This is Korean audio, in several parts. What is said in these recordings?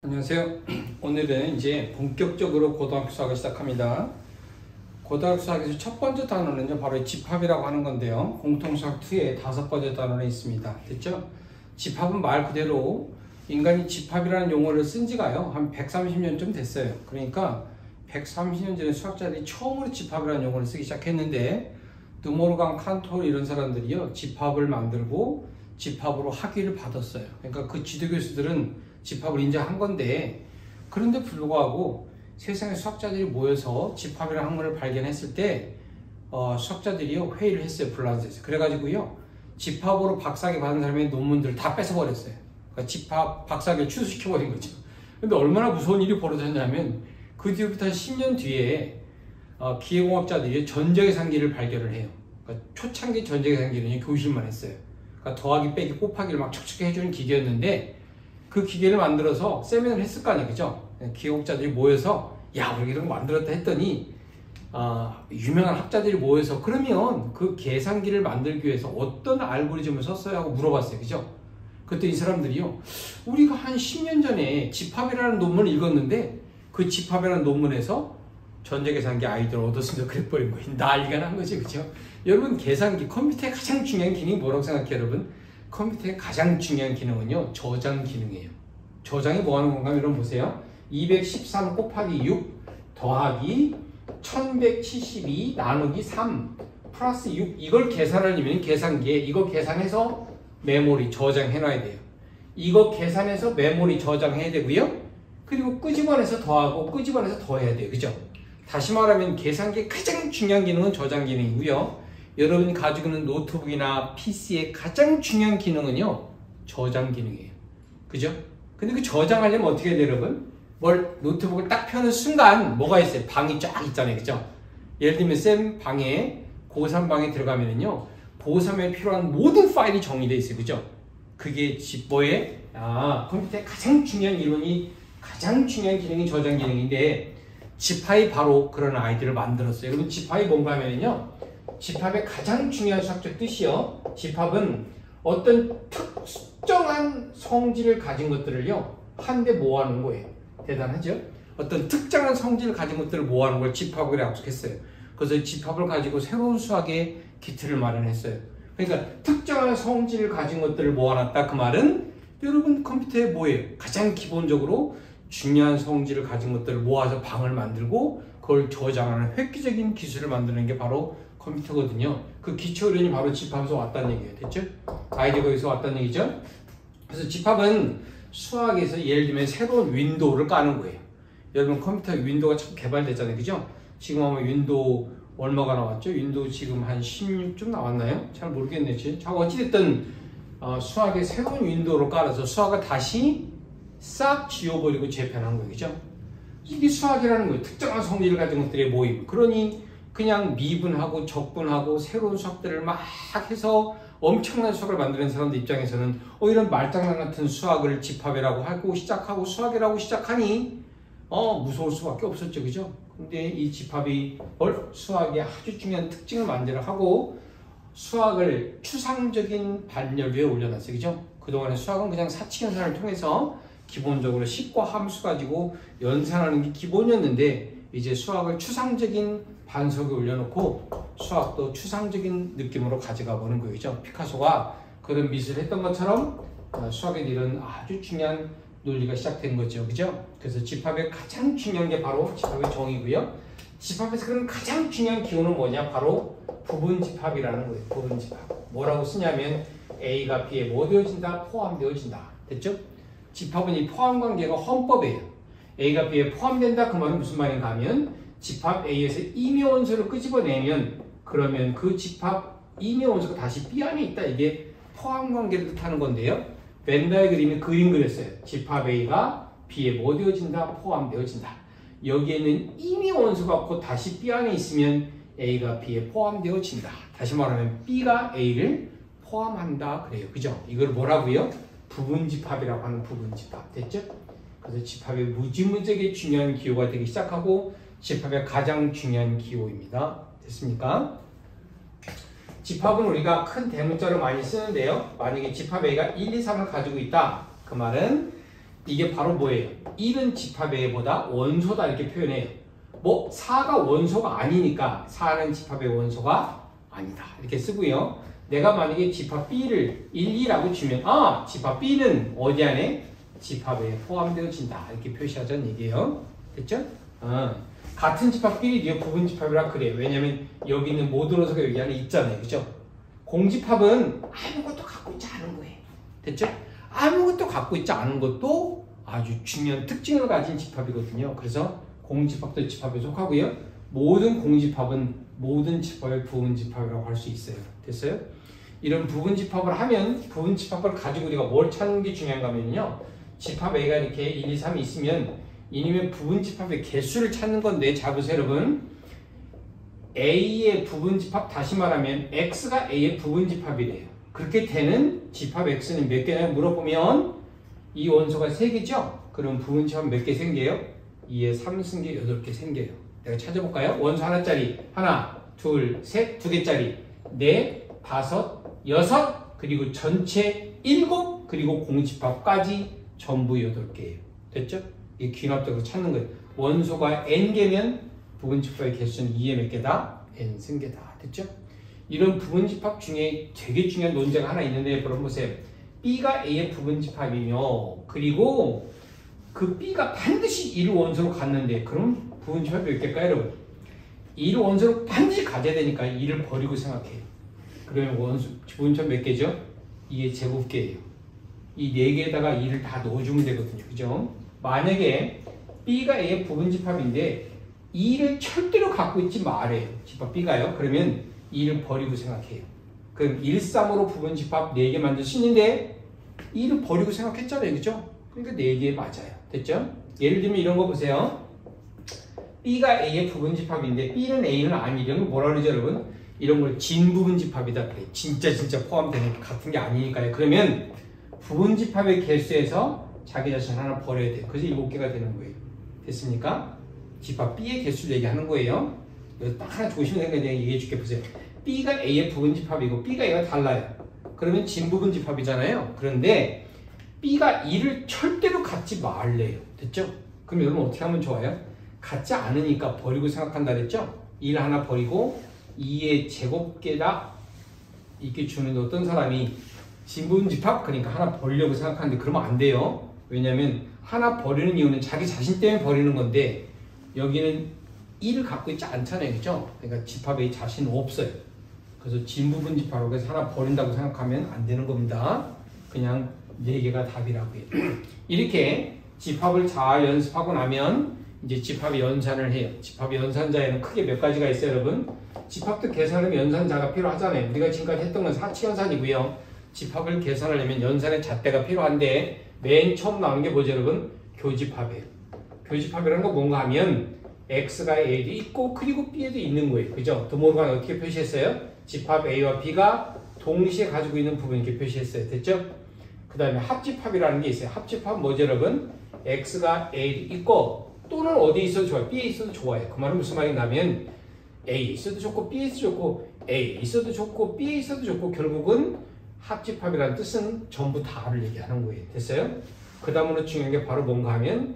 안녕하세요. 오늘은 이제 본격적으로 고등학교 수학을 시작합니다. 고등학교 수학에서 첫 번째 단어는요, 바로 집합이라고 하는 건데요. 공통수학 2의 5번째 단어는 있습니다. 됐죠? 집합은 말 그대로 인간이 집합이라는 용어를 쓴 지가요, 한 130년쯤 됐어요. 그러니까 130년 전에 수학자들이 처음으로 집합이라는 용어를 쓰기 시작했는데, 느모르강, 칸토르 이런 사람들이요, 집합을 만들고 집합으로 학위를 받았어요. 그러니까 그 지도 교수들은 집합을 인정한 건데, 그런데 불구하고 세상에 수학자들이 모여서 집합이라는 학문을 발견했을 때 수학자들이요, 회의를 했어요. 불란서에서. 그래가지고요, 집합으로 박사학위 받은 사람의 논문들을 다 뺏어버렸어요. 그러니까 집합 박사학위를 취소시켜버린 거죠. 근데 얼마나 무서운 일이 벌어졌냐면, 그 뒤부터 한 10년 뒤에 기계공학자들이 전자계산기를 발견을 해요. 그러니까 초창기 전자계산기는 교실만 했어요. 그러니까 더하기 빼기 곱하기를 막 척척 해주는 기계였는데, 그 기계를 만들어서 세미나를 했을 거 아니에요, 그죠? 기계공학자들이 모여서 야, 우리 이런 거 만들었다 했더니 유명한 학자들이 모여서 그러면 그 계산기를 만들기 위해서 어떤 알고리즘을 썼어요? 하고 물어봤어요, 그죠? 그때 이 사람들이요, 우리가 한 10년 전에 집합이라는 논문을 읽었는데 그 집합이라는 논문에서 전자계산기 아이디어를 얻었으면 그래버린 거예요. 난리가 난 거죠, 그죠? 여러분, 계산기, 컴퓨터의 가장 중요한 기능이 뭐라고 생각해요, 여러분? 컴퓨터의 가장 중요한 기능은요, 저장 기능이에요. 저장이 뭐 하는 건가? 여러분 보세요. 213 곱하기 6 더하기 1172 나누기 3 플러스 6, 이걸 계산하려면 계산기에 이거 계산해서 메모리 저장해놔야 돼요. 이거 계산해서 메모리 저장해야 되고요. 그리고 끄집어내서 더하고 끄집어내서 더해야 돼요. 그죠? 다시 말하면 계산기의 가장 중요한 기능은 저장 기능이고요. 여러분이 가지고 있는 노트북이나 PC의 가장 중요한 기능은요, 저장 기능이에요. 그죠? 근데 그 저장하려면 어떻게 해야 돼요, 여러분? 노트북을 딱 펴는 순간 뭐가 있어요? 방이 쫙 있잖아요. 그죠? 예를 들면 쌤 방에, 고3 방에 들어가면은요, 고3에 필요한 모든 파일이 정리되어 있어요. 그죠? 그게 컴퓨터의 가장 중요한 이론이, 가장 중요한 기능이 저장 기능인데, 집합이 바로 그런 아이디어를 만들었어요. 여러분, 집합이 뭔가 하면은요, 집합의 가장 중요한 수학적 뜻이요, 집합은 어떤 특정한 성질을 가진 것들을요, 한데 모아놓은 거예요. 대단하죠? 어떤 특정한 성질을 가진 것들을 모아놓은 걸 집합으로 약속했어요. 그래서 집합을 가지고 새로운 수학의 기틀을 마련했어요. 그러니까 특정한 성질을 가진 것들을 모아놨다, 그 말은 여러분 컴퓨터에 뭐예요? 가장 기본적으로 중요한 성질을 가진 것들을 모아서 방을 만들고 그걸 저장하는 획기적인 기술을 만드는 게 바로 컴퓨터거든요. 그 기초이론이 바로 집합에서 왔다는 얘기예요. 됐죠? 아이디어가 여기서 왔다는 얘기죠? 그래서 집합은 수학에서 예를 들면 새로운 윈도우를 까는 거예요. 여러분 컴퓨터 윈도우가 참 개발됐잖아요. 그죠? 지금 아마 윈도우 얼마가 나왔죠? 윈도우 지금 한 16좀 나왔나요? 잘 모르겠네요. 자, 어찌됐든 수학의 새로운 윈도우를 깔아서 수학을 다시 싹 지워버리고 재편한 거예요. 그죠? 이게 수학이라는 거예요. 특정한 성질을 가진 것들의 모임. 그러니 그냥 미분하고 적분하고 새로운 수학들을 막 해서 엄청난 수학을 만드는 사람들 입장에서는 이런 말장난 같은 수학을 집합이라고 하고 시작하고 수학이라고 시작하니 무서울 수밖에 없었죠. 그죠? 근데 이 집합이 수학의 아주 중요한 특징을 만들어 하고 수학을 추상적인 반열 위에 올려놨어요. 그죠? 그동안에 수학은 그냥 사칙연산을 통해서 기본적으로 식과 함수 가지고 연산하는 게 기본이었는데, 이제 수학을 추상적인 반석에 올려놓고 수학도 추상적인 느낌으로 가져가 보는 거죠. 피카소가 그런 미술을 했던 것처럼 수학에 이런 아주 중요한 논리가 시작된 거죠. 그죠? 그래서 집합의 가장 중요한 게 바로 집합의 정의고요. 집합에서 그런 가장 중요한 기호는 뭐냐? 바로 부분집합이라는 거예요. 부분집합. 뭐라고 쓰냐면 A가 B에 뭐 되어진다? 포함되어진다. 됐죠? 집합은 이 포함관계가 헌법이에요. A가 B에 포함된다, 그 말은 무슨 말인가 하면 집합 A에서 임의원소를 끄집어내면 그러면 그 집합 임의원소가 다시 B 안에 있다, 이게 포함관계를 뜻하는 건데요. 벤다의 그림이 그림 그렸어요. 집합 A가 B에 뭐 되어진다? 포함되어진다. 여기에는 임의원소가 곧 다시 B 안에 있으면 A가 B에 포함되어진다. 다시 말하면 B가 A를 포함한다 그래요. 그죠? 이걸 뭐라고요? 부분집합이라고 하는 부분집합. 됐죠? 그래서 집합의 무지무지하게 중요한 기호가 되기 시작하고 집합의 가장 중요한 기호입니다. 됐습니까? 집합은 우리가 큰 대문자로 많이 쓰는데요. 만약에 집합 A가 1, 2, 3을 가지고 있다, 그 말은 이게 바로 뭐예요? 1은 집합A보다 원소다 이렇게 표현해요. 뭐 4가 원소가 아니니까 4는 집합의 원소가 아니다 이렇게 쓰고요. 내가 만약에 집합 B를 1, 2라고 주면 집합 B는 어디 안에? 집합에 포함되어진다 이렇게 표시하자는 얘기예요. 됐죠? 같은 집합 B를 부분 집합이라 그래요. 왜냐면 여기 있는 모든 원소가 여기 안에 있잖아요. 그죠? 공집합은 아무것도 갖고 있지 않은 거예요. 됐죠? 아무것도 갖고 있지 않은 것도 아주 중요한 특징을 가진 집합이거든요. 그래서 공집합도 집합에 속하고요. 모든 공집합은 모든 집합의 부분집합이라고 할 수 있어요. 됐어요? 이런 부분집합을 하면 부분집합을 가지고 우리가 뭘 찾는 게 중요한가 하면요. 집합 A가 이렇게 1, 2, 3이 있으면 이니면 부분집합의 개수를 찾는 건데 잘 보세요 여러분. A의 부분집합 다시 말하면 X가 A의 부분집합이래요. 그렇게 되는 집합 X는 몇 개냐 물어보면 이 원소가 3개죠? 그럼 부분집합 몇 개 생겨요? 2에 3승계 8개 생겨요. 내가 찾아볼까요? 원소 하나짜리 하나, 둘, 셋, 2개짜리 4, 5, 6 그리고 전체 7 그리고 공집합까지 전부 8개예요. 됐죠? 이 귀납적으로 찾는 거예요. 원소가 n개면 부분집합의 개수는 2에 몇 개다? n승계다. 됐죠? 이런 부분집합 중에 되게 중요한 논제가 하나 있는데 보세요. B가 A의 부분집합이며 그리고 그 B가 반드시 1을 원소로 갖는데 그럼 부분집합이 몇 개일까요 여러분? 1을 원소로 반드시 가져야 되니까 2를 버리고 생각해요. 그러면 원소 부분집합 몇 개죠? 2의 제곱개예요. 이 4개에다가 2를 다 넣어주면 되거든요. 그죠? 만약에 B가 A의 부분집합인데 2를 절대로 갖고 있지 말아요. 집합 B가요. 그러면 2를 버리고 생각해요. 그럼 1, 3으로 부분집합 4개 만들 수 있는데 2를 버리고 생각했잖아요. 그죠? 그러니까 4개 맞아요. 됐죠? 예를 들면 이런 거 보세요. B가 A의 부분집합인데 B는 A는 아니 이런 거 뭐라 그러죠 여러분? 이런 걸 진부분집합이다 그래. 진짜 포함되는 같은 게 아니니까요. 그러면 부분집합의 개수에서 자기 자신 하나 버려야 돼요. 그래서 7개가 되는 거예요. 됐습니까? 집합 B의 개수를 얘기하는 거예요. 여기서 딱 하나 조심해야 되는 거 내가 얘기해 줄게 보세요. B가 A의 부분집합이고 B가 A가 달라요. 그러면 진부분집합이잖아요. 그런데 B가 2를 절대로 갖지 말래요. 됐죠? 그럼 여러분 어떻게 하면 좋아요? 갖지 않으니까 버리고 생각한다 그랬죠? 1 하나 버리고 2의 제곱개다 이렇게 주는데 어떤 사람이 진부분집합? 그러니까 하나 버리려고 생각하는데 그러면 안 돼요. 왜냐면 하나 버리는 이유는 자기 자신 때문에 버리는 건데 여기는 1을 갖고 있지 않잖아요. 그죠? 그러니까 집합에 자신 없어요. 그래서 진부분집합으로 해서 하나 버린다고 생각하면 안 되는 겁니다. 그냥 4개가 답이라고 해요. 이렇게 집합을 잘 연습하고 나면 이제 집합의 연산을 해요. 집합의 연산자에는 크게 몇 가지가 있어요, 여러분. 집합도 계산하면 연산자가 필요하잖아요. 우리가 지금까지 했던 건 사치연산이고요. 집합을 계산하려면 연산의 잣대가 필요한데 맨 처음 나오는 게 뭐죠, 여러분? 교집합이에요. 교집합이라는 건 뭔가 하면 X가 A에도 있고 그리고 B에도 있는 거예요. 그죠? 드모르간 어떻게 표시했어요? 집합 A와 B가 동시에 가지고 있는 부분 이렇게 표시했어요. 됐죠? 그 다음에 합집합이라는 게 있어요. 합집합 뭐죠, 여러분? X가 A에도 있고 또는 어디에 있어도 좋아요. B에 있어도 좋아요. 그 말은 무슨 말이냐면 A에 있어도 좋고 B에 있어도 좋고 A에 있어도 좋고 B에 있어도 좋고 결국은 합집합이라는 뜻은 전부 다를 얘기하는 거예요. 됐어요? 그 다음으로 중요한 게 바로 뭔가 하면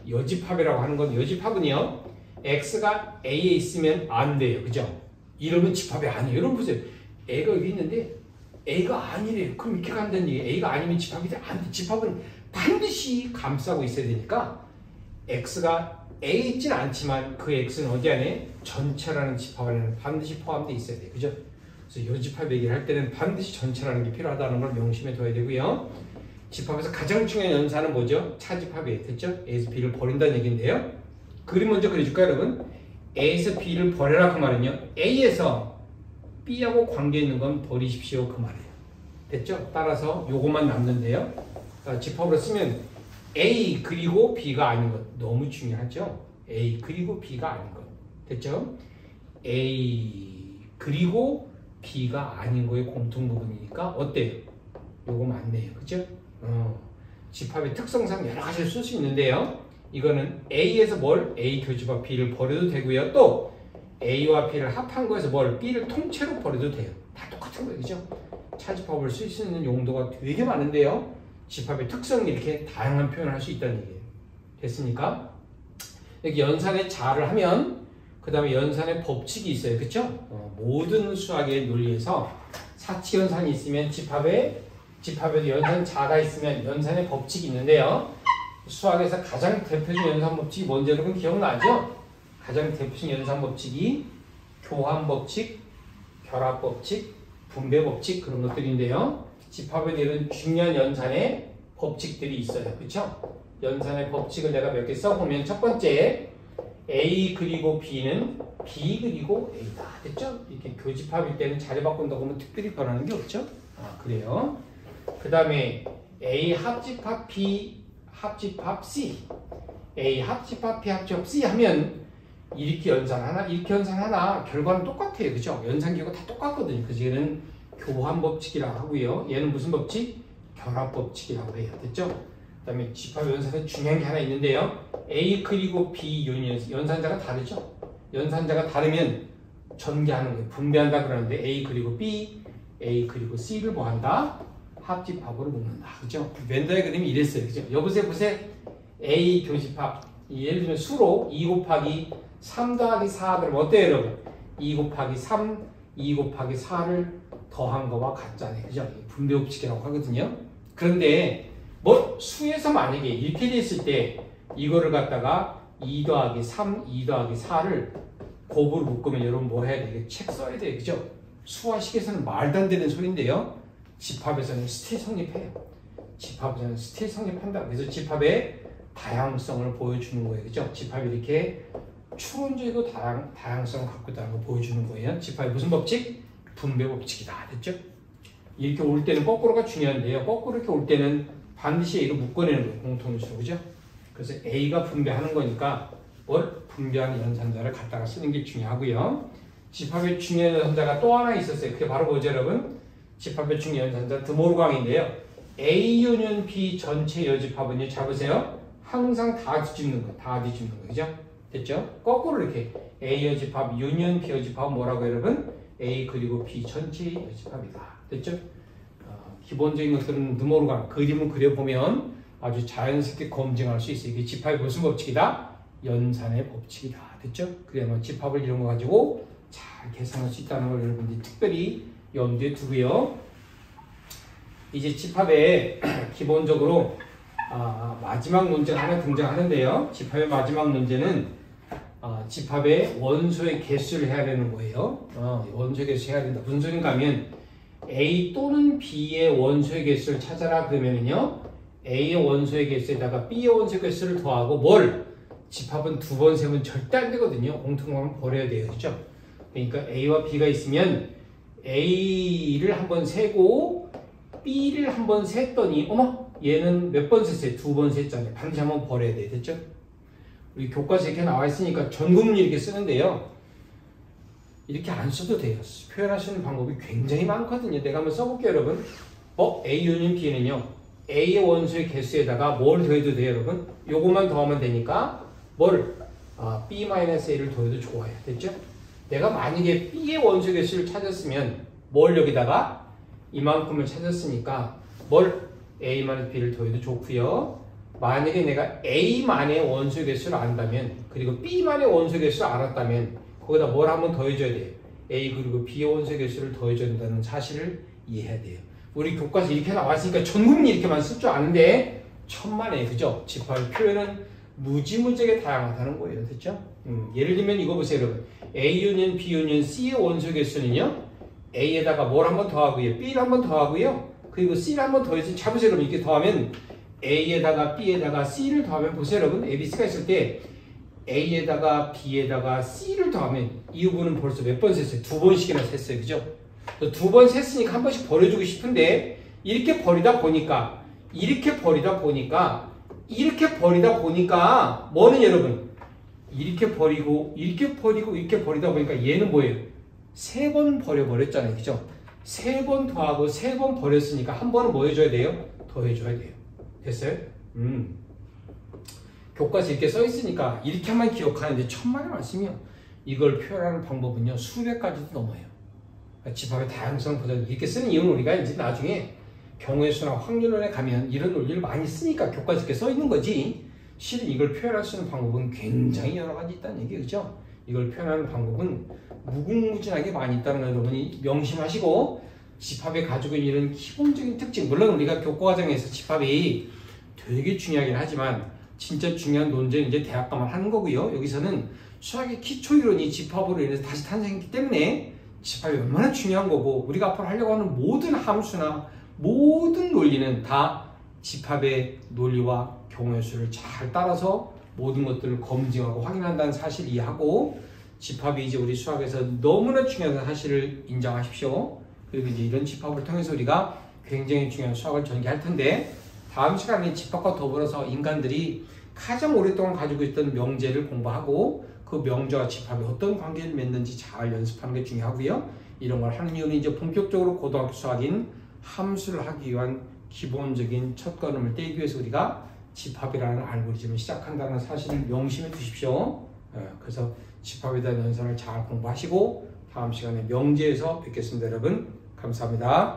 여집합이라고 하는 건 여집합은요. X가 A에 있으면 안 돼요. 그죠? 이러면 집합이 아니에요. 여러분 보세요. A가 여기 있는데 A가 아니래요. 그럼 이렇게 간다는 얘기예요. A가 아니면 집합이 안 돼. 집합은 반드시 감싸고 있어야 되니까 X가 A에 있지는 않지만 그 X는 어디 안에? 전체라는 집합 안에는 반드시 포함되어 있어야 돼요. 그죠? 그래서 여집합 얘기를 할 때는 반드시 전체라는 게 필요하다는 걸 명심해 둬야 되고요. 집합에서 가장 중요한 연산은 뭐죠? 차집합이에요. 됐죠? A에서 B를 버린다는 얘기인데요. 그림 먼저 그려줄까요, 여러분? A에서 B를 버려라 그 말은요. A에서 B하고 관계 있는 건 버리십시오 그 말이에요. 됐죠? 따라서 요것만 남는데요. 집합으로 쓰면 A 그리고 B가 아닌 것 너무 중요하죠? A 그리고 B가 아닌 것 됐죠? A 그리고 B가 아닌 거의 공통 부분이니까 어때요? 요거 맞네요. 그죠? 집합의 특성상 여러 가지를 쓸 수 있는데요. 이거는 A에서 뭘? A 교집합 B를 버려도 되고요. 또 A와 B를 합한 거에서 뭘? B를 통째로 버려도 돼요. 다 똑같은 거예요. 그죠? 차집합을 쓸 수 있는 용도가 되게 많은데요. 집합의 특성이 이렇게 다양한 표현을 할 수 있다는 얘기예요. 됐습니까? 여기 연산의 자를 하면 그 다음에 연산의 법칙이 있어요. 그쵸? 모든 수학의 논리에서 사치연산이 있으면 집합에도 연산 자가 있으면 연산의 법칙이 있는데요. 수학에서 가장 대표적인 연산 법칙이 뭔지 여러분 기억나죠? 가장 대표적인 연산 법칙이 교환 법칙, 결합 법칙, 분배 법칙 그런 것들인데요. 집합에도 이런 중요한 연산의 법칙들이 있어요. 그쵸? 연산의 법칙을 내가 몇 개 써보면 첫 번째 A 그리고 B는 B 그리고 A다. 됐죠? 이렇게 교집합일 때는 자리 바꾼다고 하면 특별히 변하는 게 없죠? 그래요. 그 다음에 A 합집합 B 합집합 C A 합집합 B 합집합 C 하면 이렇게 연산 하나 이렇게 연산 하나 결과는 똑같아요. 그죠? 연산 결과 다 똑같거든요. 그래서 얘는 교환 법칙이라고 하고요. 얘는 무슨 법칙? 결합 법칙이라고 해요. 됐죠? 그 다음에 집합 연산에 중요한 게 하나 있는데요. A 그리고 B 연산자가 다르죠? 연산자가 다르면 전개하는 거예요. 분배한다 그러는데 A 그리고 B, A 그리고 C를 뭐 한다? 합집합으로 묶는다. 그죠? ven더의 그림이 이랬어요. 그죠? 여보세요, 보세요. A 교집합. 예를 들면 수로 2 곱하기 3 더하기 4 그러면 어때요, 여러분? 2 곱하기 3, 2 곱하기 4를 더한 거와 같잖아요. 그죠? 분배 법칙이라고 하거든요. 그런데 뭐 수에서 만약에 이렇게 됐을 때 이거를 갖다가 2 더하기 3, 2 더하기 4를 곱으로 묶으면 여러분 뭐 해야 돼요? 책 써야 돼요. 그죠? 수화식에서는 말도 안 되는 소리인데요. 집합에서는 스틸 성립해요. 집합에서는 스틸 성립한다. 그래서 집합의 다양성을 보여주는 거예요. 그죠? 집합이 이렇게 추론적이고 다양성을 갖고 있다는 걸 보여주는 거예요. 집합이 무슨 법칙? 분배 법칙이다. 됐죠? 이렇게 올 때는 거꾸로가 중요한데요. 거꾸로 이렇게 올 때는 반드시 A로 묶어내는 거예요. 공통수로. 그죠? 그래서 A가 분배하는 거니까 뭘? 분배하는 연산자를 갖다가 쓰는 게 중요하고요. 집합의 중요한 연산자가 또 하나 있었어요. 그게 바로 뭐죠, 여러분? 집합의 중요한 연산자 드모르강인데요. A 유니언 B 전체 여집합은요. 잡으세요. 항상 다 뒤집는 거예요. 다 뒤집는 거예요. 그죠? 됐죠? 거꾸로 이렇게 A 여집합, 유니언 B 여집합은 뭐라고 여러분? A 그리고 B 전체 여집합이다. 됐죠? 기본적인 것들은 드모르강 그림을 그려보면 아주 자연스럽게 검증할 수 있어요. 이게 집합이 무슨 법칙이다? 연산의 법칙이다. 됐죠? 그래야만 집합을 이런 거 가지고 잘 계산할 수 있다는 걸 여러분들이 특별히 염두에 두고요. 이제 집합에 기본적으로 마지막 문제가 하나 등장하는데요. 집합의 마지막 문제는 집합의 원소의 개수를 해야 되는 거예요. 원소의 개수 해야 된다. 무슨 소린가 하면 A 또는 B의 원소의 개수를 찾아라 그러면요. A의 원소의 개수에다가 B의 원소의 개수를 더하고 뭘? 집합은 두 번 세면 절대 안 되거든요. 공통점을 버려야 돼요. 그죠? 그러니까 A와 B가 있으면 A를 한번 세고 B를 한번 셌더니 어머 얘는 몇 번 셌어요? 두 번 셌잖아요. 반드시 한번 버려야 돼요. 됐죠? 우리 교과서에 이렇게 나와 있으니까 전국문이 이렇게 쓰는데요. 이렇게 안 써도 돼요. 표현하시는 방법이 굉장히 많거든요. 내가 한번 써볼게요, 여러분. A 유니언 B는요. A의 원소의 개수에다가 뭘 더해도 돼요, 여러분? 요것만 더하면 되니까 뭘? B-A를 더해도 좋아요. 됐죠? 내가 만약에 B의 원소의 개수를 찾았으면 뭘 여기다가 이만큼을 찾았으니까 뭘? A-B를 더해도 좋고요. 만약에 내가 A만의 원소의 개수를 안다면 그리고 B만의 원소의 개수를 알았다면 거기다 뭘 한번 더해줘야 돼요. A 그리고 B의 원소의 개수를 더해줘야 된다는 사실을 이해해야 돼요. 우리 교과서 이렇게 나왔으니까 전국민이 이렇게만 쓸 줄 아는데 천만에 그죠? 집합의 표현은 무지무지하게 다양하다는 거예요. 됐죠? 예를 들면 이거 보세요, 여러분. A 유니언 B 유니언 C의 원소의 개수는요. A에다가 뭘 한번 더하고요. B를 한번 더하고요. 그리고 C를 한번 더해서 잡으세요, 여러분. 이렇게 더하면 A에다가 B에다가 C를 더하면 보세요, 여러분. A, B, C가 있을 때 A에다가 B에다가 C를 더하면 이 부분은 벌써 몇 번 셌어요? 두 번씩이나 셌어요. 그죠? 두 번 셌으니까 한 번씩 버려주고 싶은데 이렇게 버리다 보니까 뭐는 여러분 이렇게 버리고 이렇게 버리다 보니까 얘는 뭐예요? 세 번 버려버렸잖아요. 그죠? 세 번 더하고 세 번 버렸으니까 한 번은 뭐 해줘야 돼요? 더 해줘야 돼요. 됐어요? 교과서 이렇게 써 있으니까 이렇게만 기억하는데 천만의 말씀이요. 이걸 표현하는 방법은요 수백 가지도 넘어요. 집합의 다양성 보다 이렇게 쓰는 이유는 우리가 이제 나중에 경우의 수나 확률론에 가면 이런 논리를 많이 쓰니까 교과서에 이렇게 써 있는 거지. 실은 이걸 표현할 수 있는 방법은 굉장히 여러 가지 있다는 얘기, 그죠? 이걸 표현하는 방법은 무궁무진하게 많이 있다는 걸 여러분이 명심하시고, 집합이 가지고 있는 이런 기본적인 특징, 물론 우리가 교과 과정에서 집합이 되게 중요하긴 하지만 진짜 중요한 논쟁은 이제 대학 가만 하는 거고요. 여기서는 수학의 기초 이론이 집합으로 인해서 다시 탄생했기 때문에 집합이 얼마나 중요한 거고, 우리가 앞으로 하려고 하는 모든 함수나 모든 논리는 다 집합의 논리와 경우의 수를 잘 따라서 모든 것들을 검증하고 확인한다는 사실을 이해하고, 집합이 이제 우리 수학에서 너무나 중요한 사실을 인정하십시오. 그리고 이제 이런 집합을 통해서 우리가 굉장히 중요한 수학을 전개할 텐데, 다음 시간에 집합과 더불어서 인간들이 가장 오랫동안 가지고 있던 명제를 공부하고, 그 명제와 집합이 어떤 관계를 맺는지 잘 연습하는 게 중요하고요. 이런 걸 하는 이유는 이제 본격적으로 고등학교 수학인 함수를 하기 위한 기본적인 첫 걸음을 떼기 위해서 우리가 집합이라는 알고리즘을 시작한다는 사실을 명심해 두십시오. 그래서 집합에 대한 연산을 잘 공부하시고 다음 시간에 명제에서 뵙겠습니다. 여러분 감사합니다.